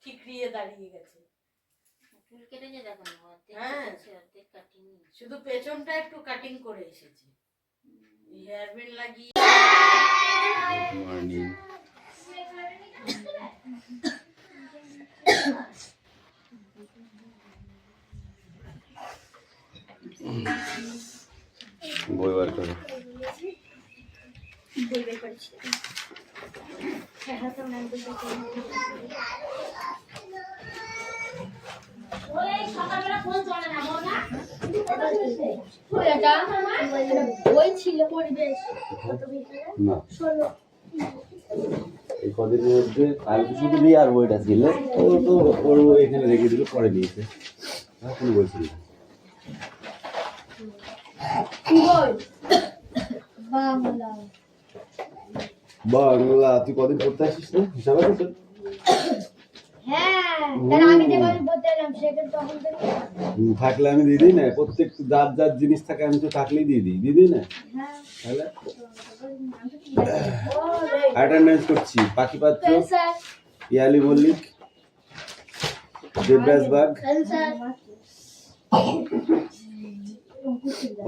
ঠিকরিয়ে দাঁড়িয়ে গেছে। চুল কেটেছে দেখো না, হ্যাঁ অর্ধেক কাটিং, শুধু পেছনটা একটু কাটিং করে এসেছে, হেয়ার ব্যান্ড লাগিয়ে। মর্নিং বই বার করো। বই বের করছি। হ্যাঁ তো ম্যাম বই করছি। ওই সকালবেলা ফোন চলে না বল না। ওইটা বই ছিল পরিবেশ কত ভিতরে না 16 এই কদিনের মধ্যে কালকে শুধু দিয়ে আর বইটা ছিল, ও তো ওর এখানে রেখে দিল, পরে নিয়েছে। এখন বলছিল বাংলা বাংলা তুই কদিন পড়তে আসিস না, হিসাব আছে তোর? হ্যাঁ তাহলে আমি যে বই পড়তে এলাম সেটা তখন তো থাকলে আমি দিয়ে দিই না, প্রত্যেক যার যার জিনিস থাকে আমি তো থাকলেই দিয়ে দিই না। হ্যাঁ তাহলে অ্যাটেন্ডেন্স করছি। পাখি পাত্র, sir ইয়ালি Mallick, Debraj bug, sir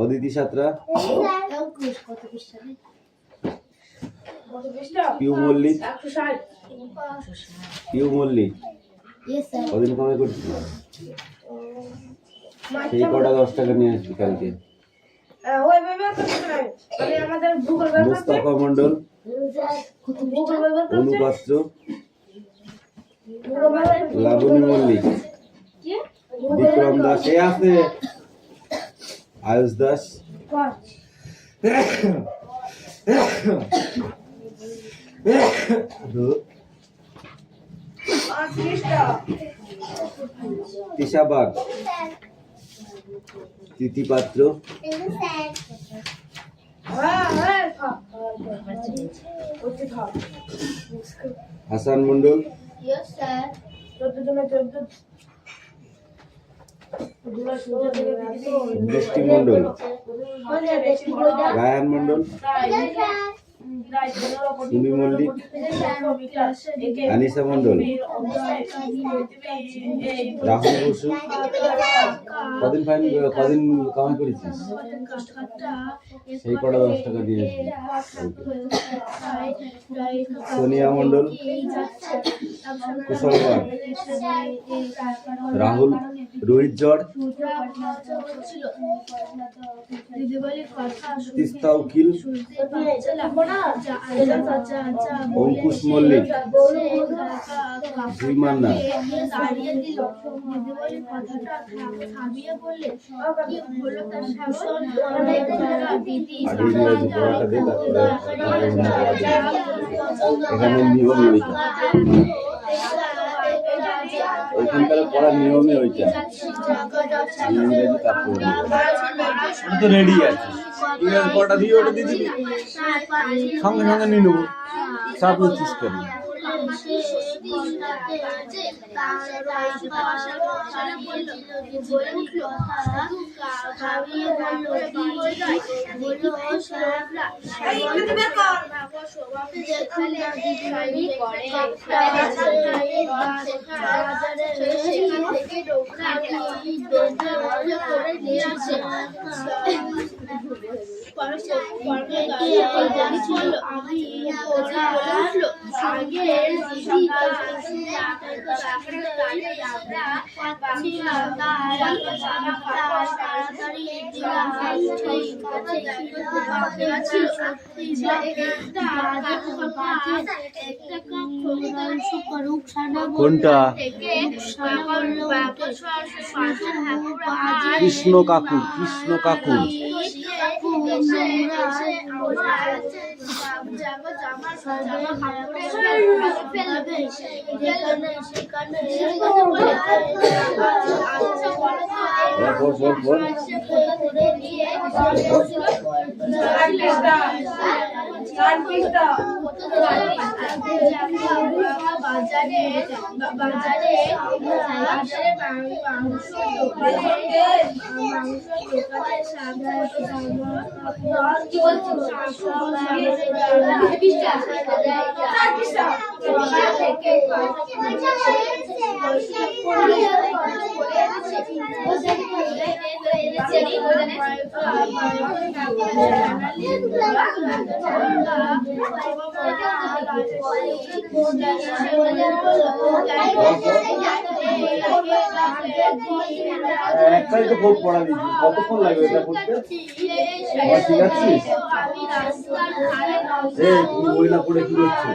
Aditi Santra, কত পৃষ্ঠা পিউ মল্লিক, 160 পিউ মল্লিক ইয়েস স্যার কদিন কামাই করছিস? সেই কটা 10 টাকা নিয়ে আসবি কালকে। মুস্তাফা মন্ডল, কত পৃষ্ঠা অনুপাত্র, লাবণী মল্লিক, বিক্রম দাস, এ আছে আয়ুষ দাস, তিশা বাগ, তিথি পাত্র, হাসান মন্ডল, ইয়েস স্যার বৃষ্টি মন্ডল, রায়ান মন্ডল, সুমি মল্লিক, আনিসা মন্ডল, রাহুল বসু। কদিন কামাই করেছিস? সেই কটা 10 টাকা দিয়ে সোনিয়া মন্ডল, কুশল বাগ, রাহুল, রোহিত জড়, তিস্তা উকিল, অঙ্কুশ মল্লিক, দুই মান্না, এখানে নিয়মই ওইটা, ওইখানকার পড়ার নিয়মই ওইটা। ইংরেজি তারপরে তো রেডি আছে, ইংরেজি পড়াটা দিয়ে ওটা দিয়ে দিবি, সঙ্গে সঙ্গে নিয়ে নেবো, চাপ নিচ্ছিস কেন? কোনটা? কৃষ্ণ কাকুর, কৃষ্ণ কাকুর। বাজারে একটাই তো বই পড়া দিচ্ছি, কতক্ষণ লাগবে এটা করতে? আবার ঠিক আছিস? তুমি বই না পড়ে কি করছো?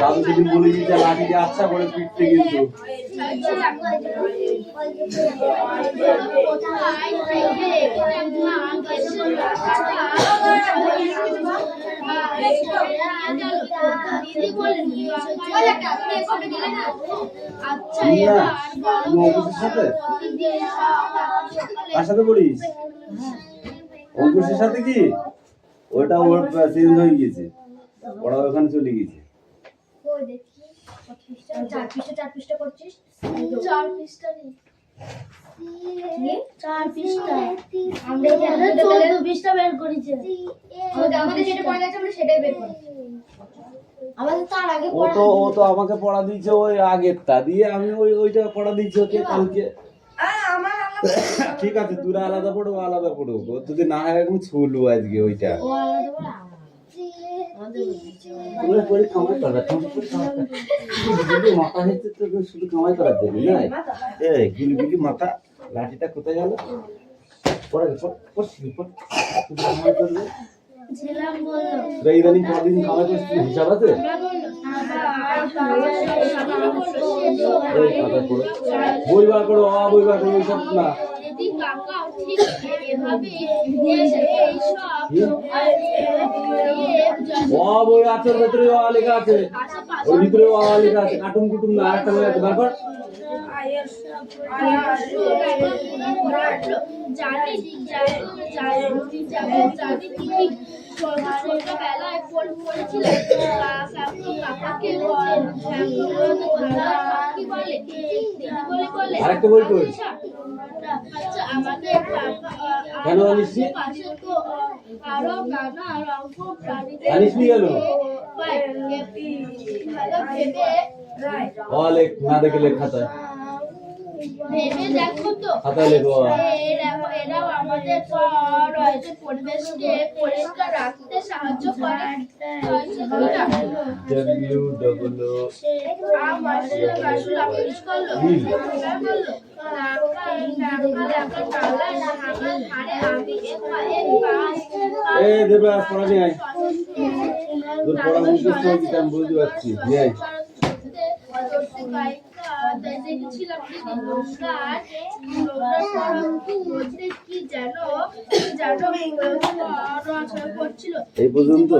দাদু সেদিন বলে দিয়েছে লাঠি দিয়ে আচ্ছা করে পিটতে কিন্তু কার সাথে পড়িস? অঙ্কুশের সাথে কি? ওটা ওর চেঞ্জ হয়ে গেছে, ওরা ওখানে চলে গেছে। চার পৃষ্ঠা করছিস? চার পৃষ্ঠা নেই, চার পৃষ্ঠা আমরা 14 পৃষ্ঠা বের করেছি। আমাদের যেটা পড়া আছে আমরা সেটাই বের করি। আমাদের তার আগে ও তো আমাকে পড়া দিয়েছে ওই আগেরটা দিয়ে, আমি ওইটা পড়া দিয়েছি ওকে কালকে। ঠিক আছে, তোরা আলাদা পড়বো আলাদা পড়বো, যদি না হয় আমি ছুলবো আজকে ওইটা। মাথা হচ্ছে তো শুধু কামাই করার জন্য নয়। গিলি মাথা, লাঠিটা কোথায় গেল? ইদানিং কদিন কামাই করছিস হিসাব আছে? বই বার করো, বই বার করো, সব না বই আছে, ওর ভেতরে লেখা আছে, ওর ভিতরে লেখা আছে, কার্টুন কুটুম না আরেকটা বই আছে, বার কর। আরেকটা বই কই? কেন আনিস নি? আনিস নি কেন? লেখ না দেখে লেখ খাতায়, খাতায় লেখো। এরাও আমাদের পরিবেশকে পরিষ্কার রাখতে সাহায্য করে। বুঝতে পারছি এই পর্যন্ত।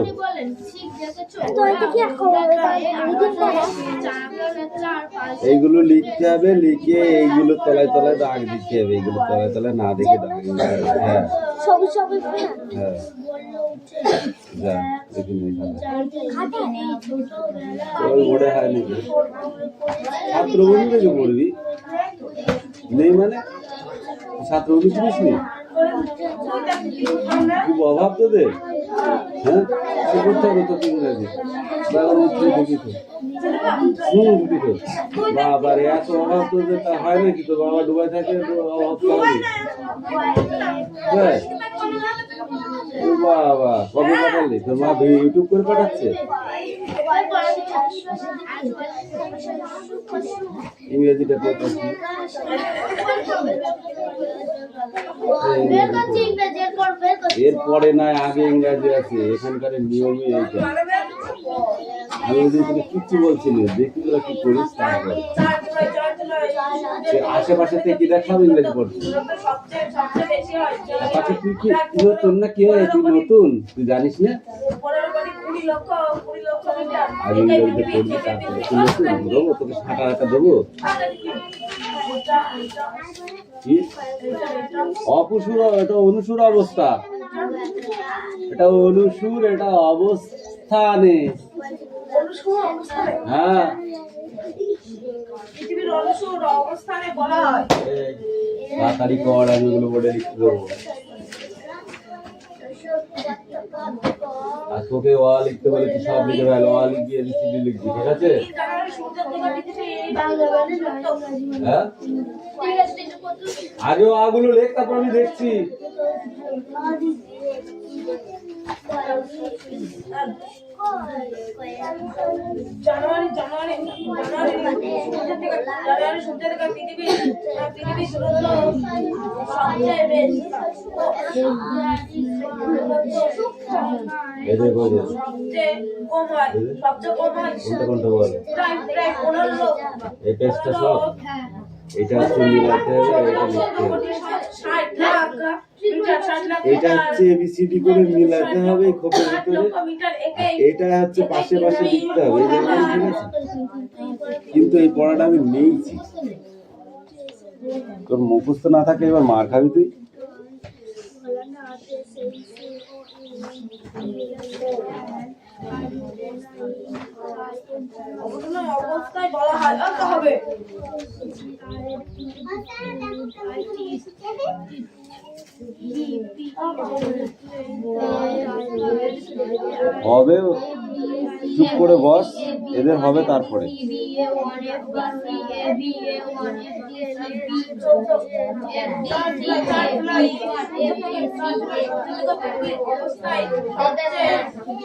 এইগুলো লিখতে হবে, লিখে এইগুলো তলায় তলায় দাগ দিতে হবে, এইগুলো তলায় তলায় না দেখে দাগ। হ্যাঁ হ্যাঁ, যা দেখুন মনে হয় নাকি ছাত্র বন্ধু থেকে পড়বি নেই মানে ছাত্র বন্ধু চিনিস নি? খুব অভাব তোদের। হ্যাঁ, সে করতে হবে তো ইংরেজি দেখি তো। বাবার এত অভাব তোদের, তা হয় নাকি? তোর বাবা ডুবাই থাকে, অভাব তো হবে। বাবা কবে পাঠালি? তোর মা ইউটিউব করে পাঠাচ্ছে? ইংরেজিটা এরপরে নয়, আগে ইংরাজি আছে, এখানকার নিয়মই এইটা। আমি ওই দিন তোকে কিচ্ছু বলছিলি, দেখি তোরা কি করিস। তারপরে আশেপাশে থেকে দেখাবো ইংরেজি পড়ছিস। আচ্ছা তুই কি তোর না কি হয়, তুই নতুন, তুই জানিস না? আর ইংরেজিতে পড়বি, তারপরে তুই নতুন দেবো তোকে সাঁটার দেবো। অপসুর, এটা অনুসুর অবস্থা, এটা অনুসুর, এটা অবস্থানে। হ্যাঁ তাড়াতাড়ি কর, আমি ওগুলো বোর্ডে লিখতে দেবো। আর তোকে লিখতে বলে তুই সব লিখে ফেল, লিখিয়ে লিখবি, ঠিক আছে? হ্যাঁ আগে আগুলো লেখ, তারপর আমি দেখছি। জানুয়ারি সূর্য থেকে পৃথিবীর দূরত্ব সবচেয়ে বেশি। এদের বলে সবচেয়ে কম হয় কোনটা বল, প্রায় 15 লোক। এই পেজটা সব এটা হচ্ছে মিলাতে হবে, এটা লিখতে হবে। 60 লাখ মিটার, 60 লাখ এটা হচ্ছে এবিসিডি করে মিলাতে হবে খোপের ভিতরে, মিটার একে এটা হচ্ছে পাশে পাশে লিখতে হবে। এই যে ঠিক আছে, কিন্তু এই পড়াটা আমি নিয়েছি, তোর মুখস্থ না থাকে এবার মার খাবি তুই। অবস্থায় বলা হয় হবে হবে, চুপ করে বস, এদের হবে তারপরে।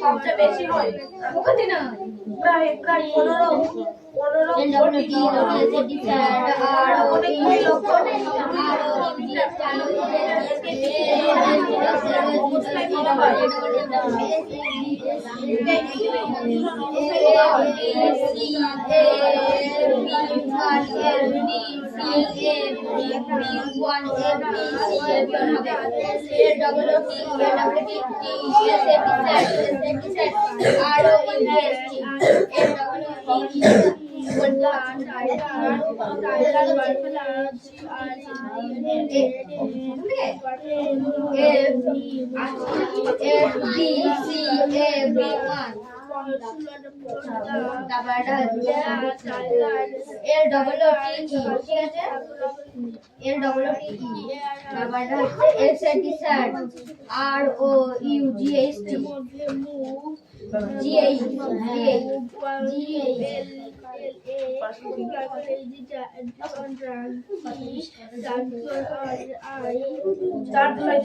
সবচেয়ে বেশি হয় প্রায় 15 কোটি লক্ষ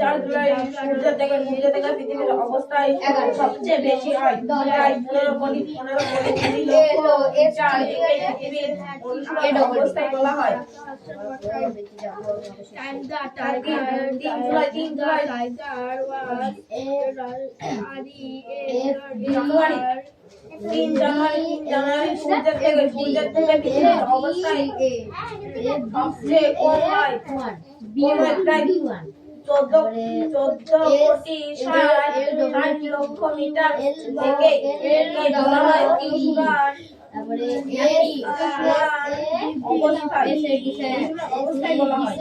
চার জুলাই সূর্য থেকে পৃথিবীর অবস্থায় সবচেয়ে বেশি হয় প্রায় 15 কোটি পৃথিবীর অবস্থায় বলা হয়। 3 জানুয়ারি সূর্য থেকে পৃথিবীর অবস্থায় সবচেয়ে কম হয় প্রায় 14 কোটি 60 লক্ষ মিটার থেকে বলা হয় অবস্থায় বলা হয়।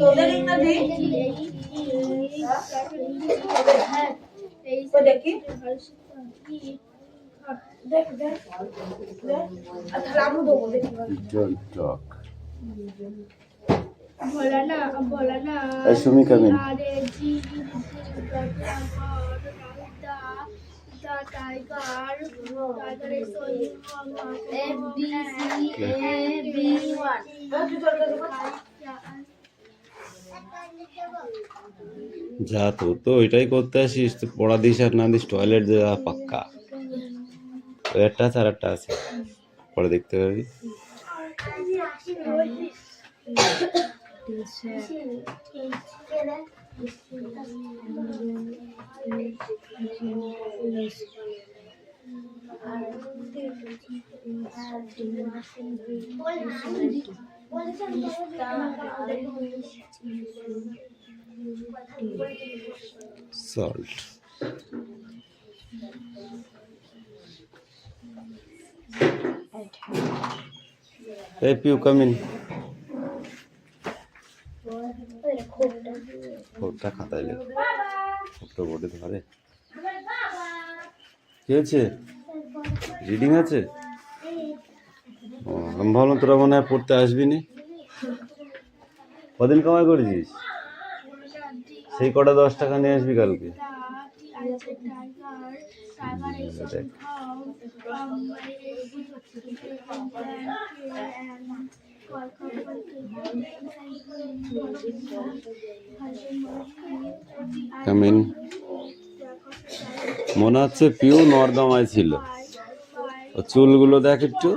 তোদের ইংরেজি দেখি দেখ তাহলে আমি দেবো দেখি বলা না সুমি কামিন যা তোর তো ওইটাই করতে আসিস, তুই পড়া দিস আর না দিস টয়লেট যা পাক্কা। ওই একটা আছে আর একটা আছে, পরে দেখতে পাবি। Salt. Hey, Pew, come in. খোপটা খাতায় লেখো। ছোট্ট বোর্ডে ধরে কি হয়েছে? রিডিং আছে? ও, আমি ভাবলাম তোরা মনে হয় পড়তে আসবি নি। কদিন কামাই করেছিস? সেই কটা 10 টাকা নিয়ে আসবি কালকে। দেখ। কামিন মনে হচ্ছে পিউ নর্দমায় ছিল। ও চুলগুলো দেখ একটু,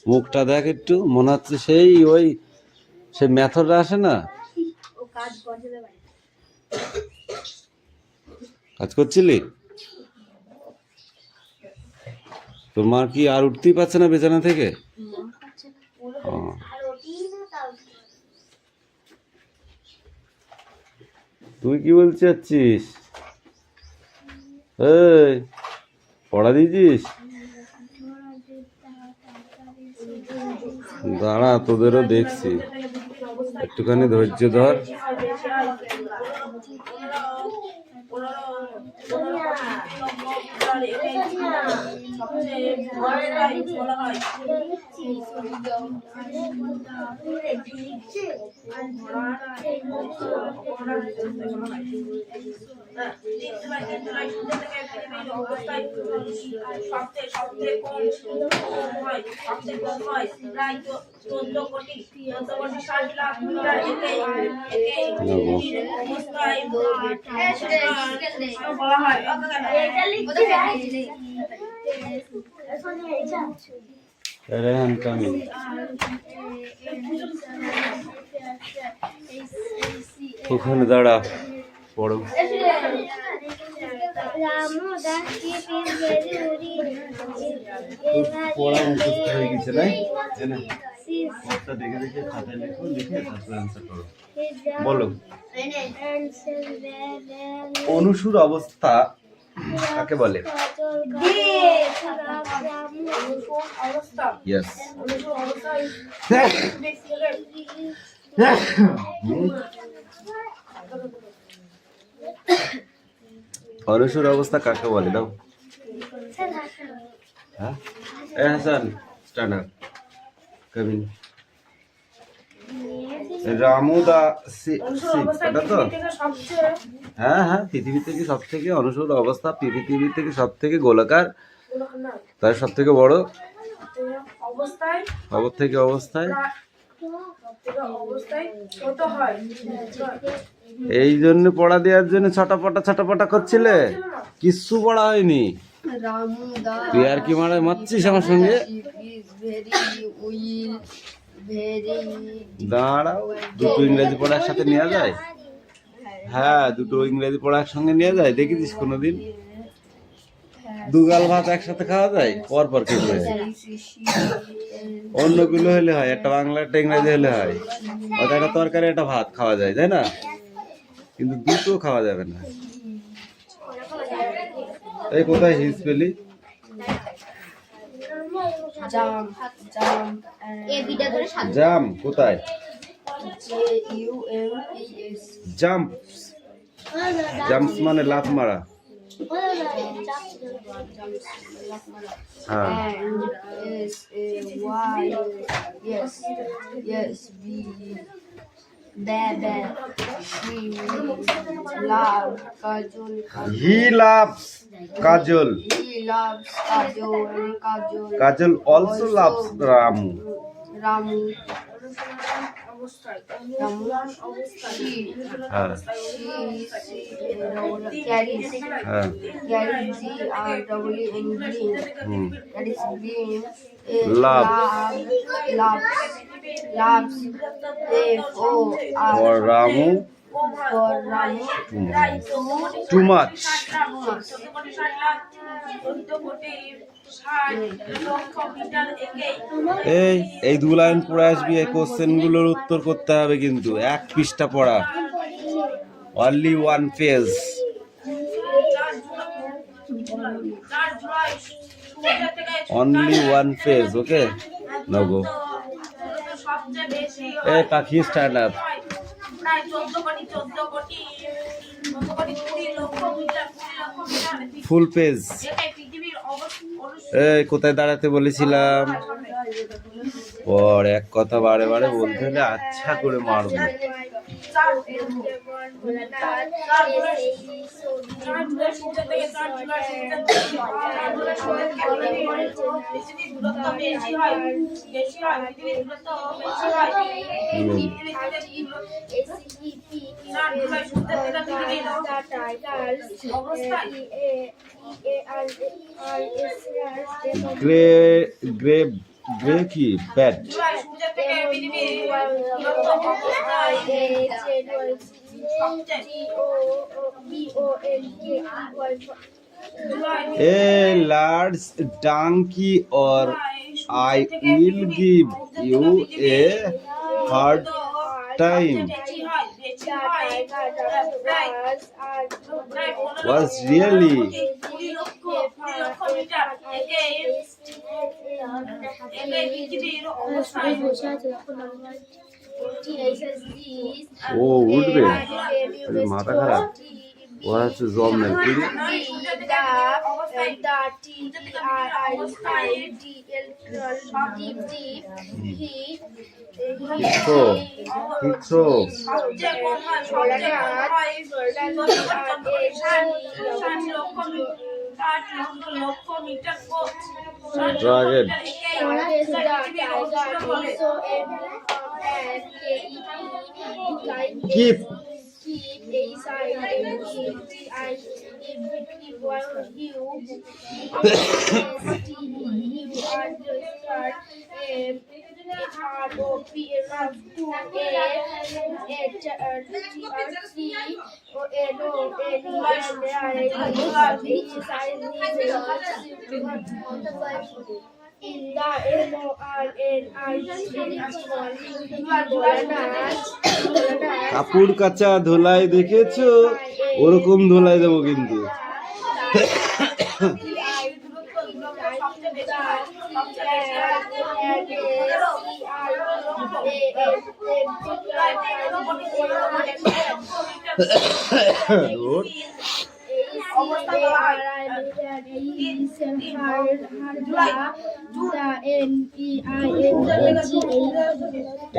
মুখটা দেখ একটু, মনে হচ্ছে সেই ওই সে মেথডটা আসে না, কাজ করছিলি। তোর মা কি আর উঠতেই পারছে না বিছানা থেকে? ও। তুই কি বলতে চাচ্ছিস? এই পড়া দিয়েছিস? দাঁড়া, তোদেরও দেখছি, একটুখানি ধৈর্য ধর। ওখানে দাঁড়া, পড়ো। পড়া মুখস্থ হয়ে গেছে না? দেখে দেখে খাতায় লেখো, লিখে তারপর অ্যান্সার করো। বলো, অনুসুর অবস্থা কাকে বলে? Yes. অনুসুর অবস্থা কাকে বলে দাও? হ্যাঁ, হাসান স্ট্যান্ড আপ। কবিন রামু দা এটা তো? হ্যাঁ হ্যাঁ, পৃথিবী থেকে সব থেকে অনুসুর অবস্থা, পৃথিবী থেকে সব থেকে গোলাকার, তার সব থেকে বড় অবস্থায় এই জন্য পড়া দেওয়ার জন্য ছটাপটা করছিলে, কিচ্ছু পড়া হয়নি। তুই আর কি মারছিস আমার সঙ্গে? দাঁড়াও, দুটো ইংরেজি পড়া একসাথে নেওয়া যায়? হ্যাঁ, দুটো ইংরেজি পড়া একসঙ্গে নেওয়া যায়? দেখেছিস কোনোদিন? দুগাল ভাত একসাথে খাওয়া যায়? পর পর খেতে হয়। অন্যগুলো হলে হয়, একটা বাংলা একটা ইংরেজি হলে হয়, হয়তো একটা তরকারি একটা ভাত খাওয়া যায়, তাই না? কিন্তু দুটো খাওয়া যাবে না। এই কোথায় হিস পেলি? জাম কোথায়? জাম্প, জাম্পস মানে লাফ মারা। হ্যাঁ, he loves Kajol. Kajol also loves Ramu. For Ramu, too much. এই 2 লাইন পড়ে আসবি, এই কোশ্চেন গুলোর উত্তর করতে হবে কিন্তু। 1 পৃষ্ঠা পড়া, only 1 page. Only 1 page, okay? Now go. Hey, Kaki, stand up. Full page. এই কোথায় দাঁড়াতে বলেছিলাম? পর এক কথা বারে বারে বলতে হলে আচ্ছা করে মারবো। গ্রে গ্রে গ্রে কি bat? A large donkey or I will give you a hard time. Was really ও উঠবে, মাথা খারাপ, ওর হচ্ছে জব নেই। ড্রাগন কিপ কাপড় কাচা ধোলাই দেখেছো? ওরকম ধোলাই দেবো কিন্তু।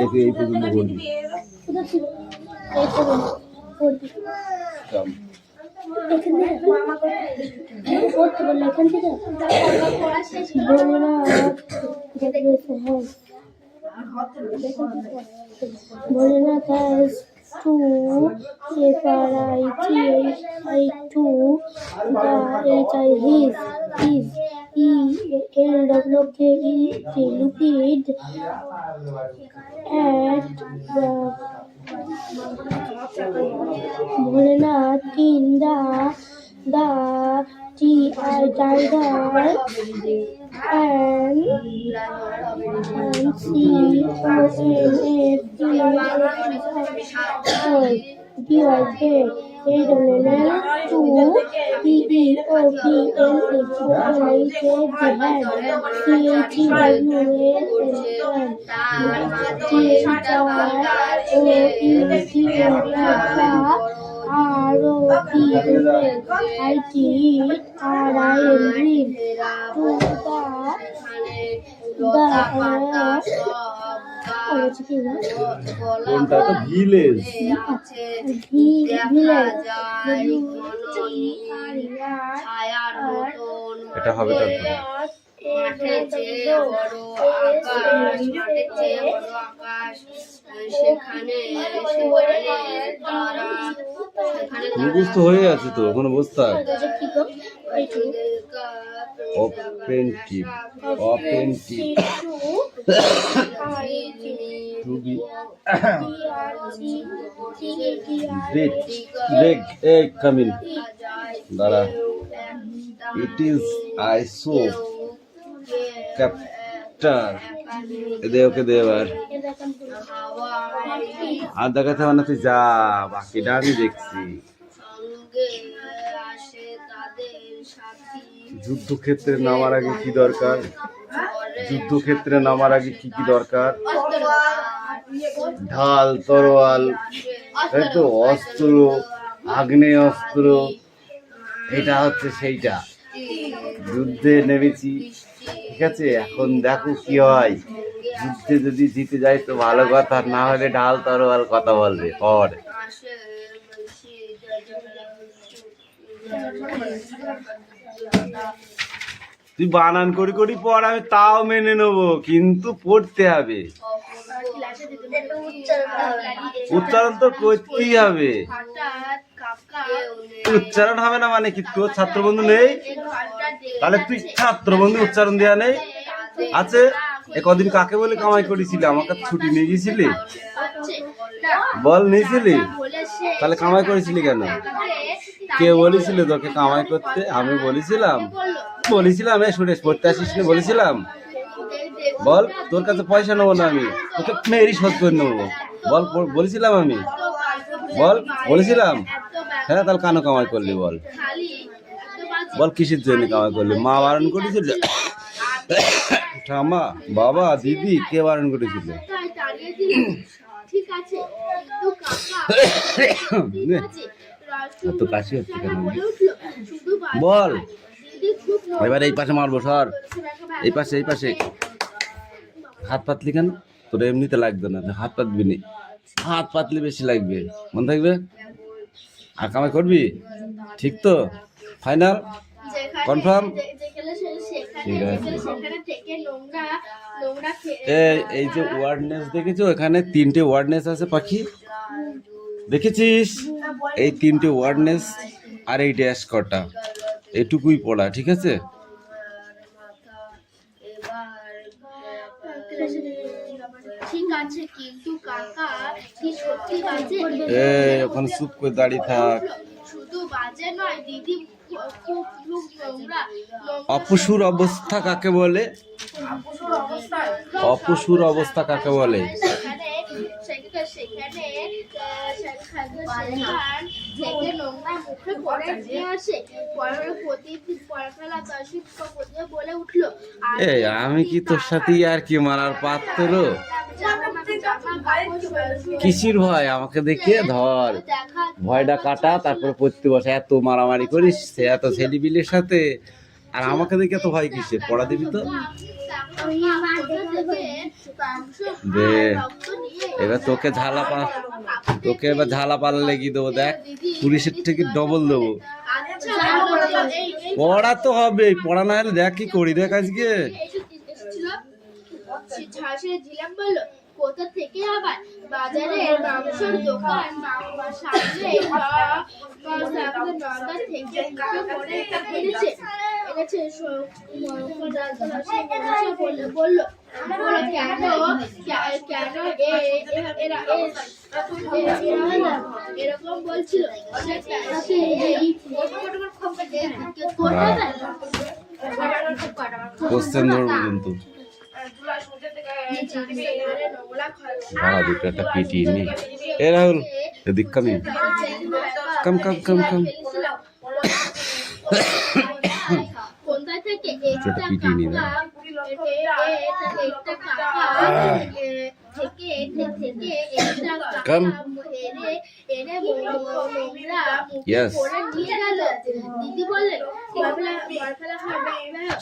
এই পর্যন্ত বলবি। Volenath has two F-R-I-T-H-I-2 the H-I-His looked at the Volenath in the tiger and কোনটা তো ভিলেজ? এটা হবে তারপরে মুখস্থ হয়ে আছে তো, এখন বসতে open tip to be break egg coming dara it is I saw captain এদের ওকে দেবার আর দেখাতে হবে না, তুই যা, বাকিটা আমি দেখছি। যুদ্ধক্ষেত্রে নামার আগে কি দরকার? যুদ্ধক্ষেত্রে নামার আগে কি কি দরকার? ঢাল, তরোয়াল, তাই তো, অস্ত্র, আগ্নেয় অস্ত্র, এটা হচ্ছে সেইটা, যুদ্ধে নেমেছি, ঠিক আছে? এখন দেখো কি হয়, যুদ্ধে যদি জিতে যায় তো ভালো কথা, না হলে ঢাল তরোয়াল কথা বলবে। পর তুই বানান করি করি পর, আমি তাও মেনে নেবো, কিন্তু পড়তে হবে, উচ্চারণ তো করতেই হবে। উচ্চারণ হবে না মানে কি? তোর ছাত্র বন্ধু নেই? তাহলে তুই ছাত্র বন্ধু উচ্চারণ দেওয়া নেই আছে? এ কদিন কাকে বলে কামাই করেছিলি? আমাকে ছুটি নিয়ে গেছিলি? বল, নিয়েছিলি? তাহলে কামাই করেছিলি কেন? কে বলেছিল তোকে কামাই করতে? আমি বলেছিলাম? বলেছিলাম এ সুরেশ পড়তে আসিস না বলেছিলাম? বল, তোর কাছে পয়সা নেবো না, আমি তোকে মেয়েরই শোধ করে নেবো। বল, বলেছিলাম আমি? বল, বলেছিলাম? হ্যাঁ, তাহলে কেন কামাই করলি বল? বল, কিসের জন্য কামাই করলি? মা বারণ করেছিল? ঠাম্মা, বাবা, দিদি, কে বারণ করেছিল? তো কাশি হচ্ছে কেন? বল, এবার এই পাশে মারবো, সর, এই পাশে, এই পাশে। হাত পাতলি কেন? তোর এমনিতে লাগবে না, হাত পাতবি নি, হাত পাতলে বেশি লাগবে, মনে থাকবে। আর কামাই করবি, ঠিক তো? Final, confirm? ঠিক আছে। এই যে ওয়ার্ডনেস দেখেছো, এখানে 3টে ওয়ার্ডনেস আছে পাখি, দেখেছিস? এই 3টে ওয়ার্ডনেস আর এই ড্যাশ কটা, এটুকুই পড়া, ঠিক আছে? ঠিক আছে, কিন্তু কাকা কি সত্যি বাজে? ওখানে চুপ করে দাঁড়িয়ে থাক। শুধু বাজে নয় দিদি, খুব নোংরা। অপসুর অবস্থা কাকে বলে? অপসুর অবস্থা কাকে বলে? থেকে নোংরা মুখে পড়ে নিয়ে আসে, প্রতিদিন পড়াশোনা বলে উঠলো। আমি কি তোর সাথে আর কি মারার পাত্র? কিসির ভয়? আমাকে দেখে ধর, ভয়টা কাটা, তারপরে পড়তে বসে। এত মারামারি করিস সে এত ছেলেপিলের সাথে, আর আমাকে দেখে এত ভয় কিসের? পড়া দিবি তো দে। এবার তোকে এবার ঝালা পালা লেগে দেবো, দেখ, পুলিশের থেকে ডবল দেবো। পড়া তো হবে, পড়া না হলে দেখ কি করি, দেখ আজকে। কোথা থেকে আবার? বাজারের মাংসের দোকান সামনে থেকে বললো কেন এরকম বলছিল। কোশ্চেন ধরবো কিন্তু, ভাড়া দুটো একটা পিটিয়ে নি। এ রাহুল, এদিক কামি, কাম কাম কাম কাম, কোথায় থেকে ছোট পিটিয়ে নি না। কাম, ইয়েস,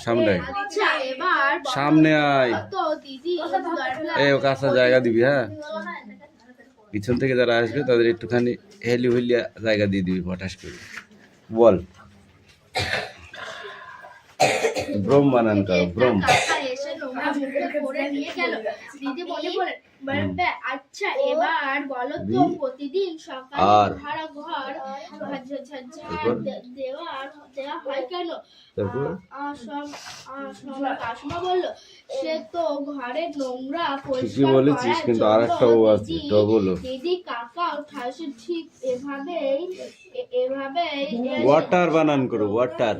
সামনে সামনে আয়। ওকে আসার জায়গা দিবি, হ্যাঁ? পিছন থেকে যারা আসবে তাদের একটুখানি হেলিয়া জায়গা দিয়ে দিবি পটাশ করে। বল, ব্রহ্ম বানান করো, ব্রহ্ম। আচ্ছা, এবার বলো তো, প্রতিদিন সকালে ঘর দেওয়া হয় কেন? কাসমা বললো, সে তো ঘরের নোংরা ঠিকই বলেছিস, কিন্তু আর একটা ও আছে, দিদি কাকা ঠাসে ঠিক এভাবেই ওয়াটার বানান করো, ওয়াটার।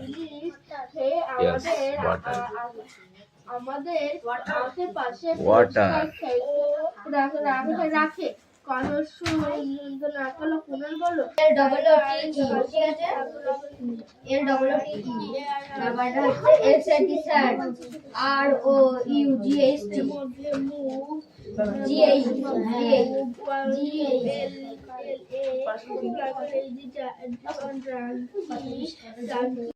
আমাদের আশেপাশে ওয়াটার রাখে। L A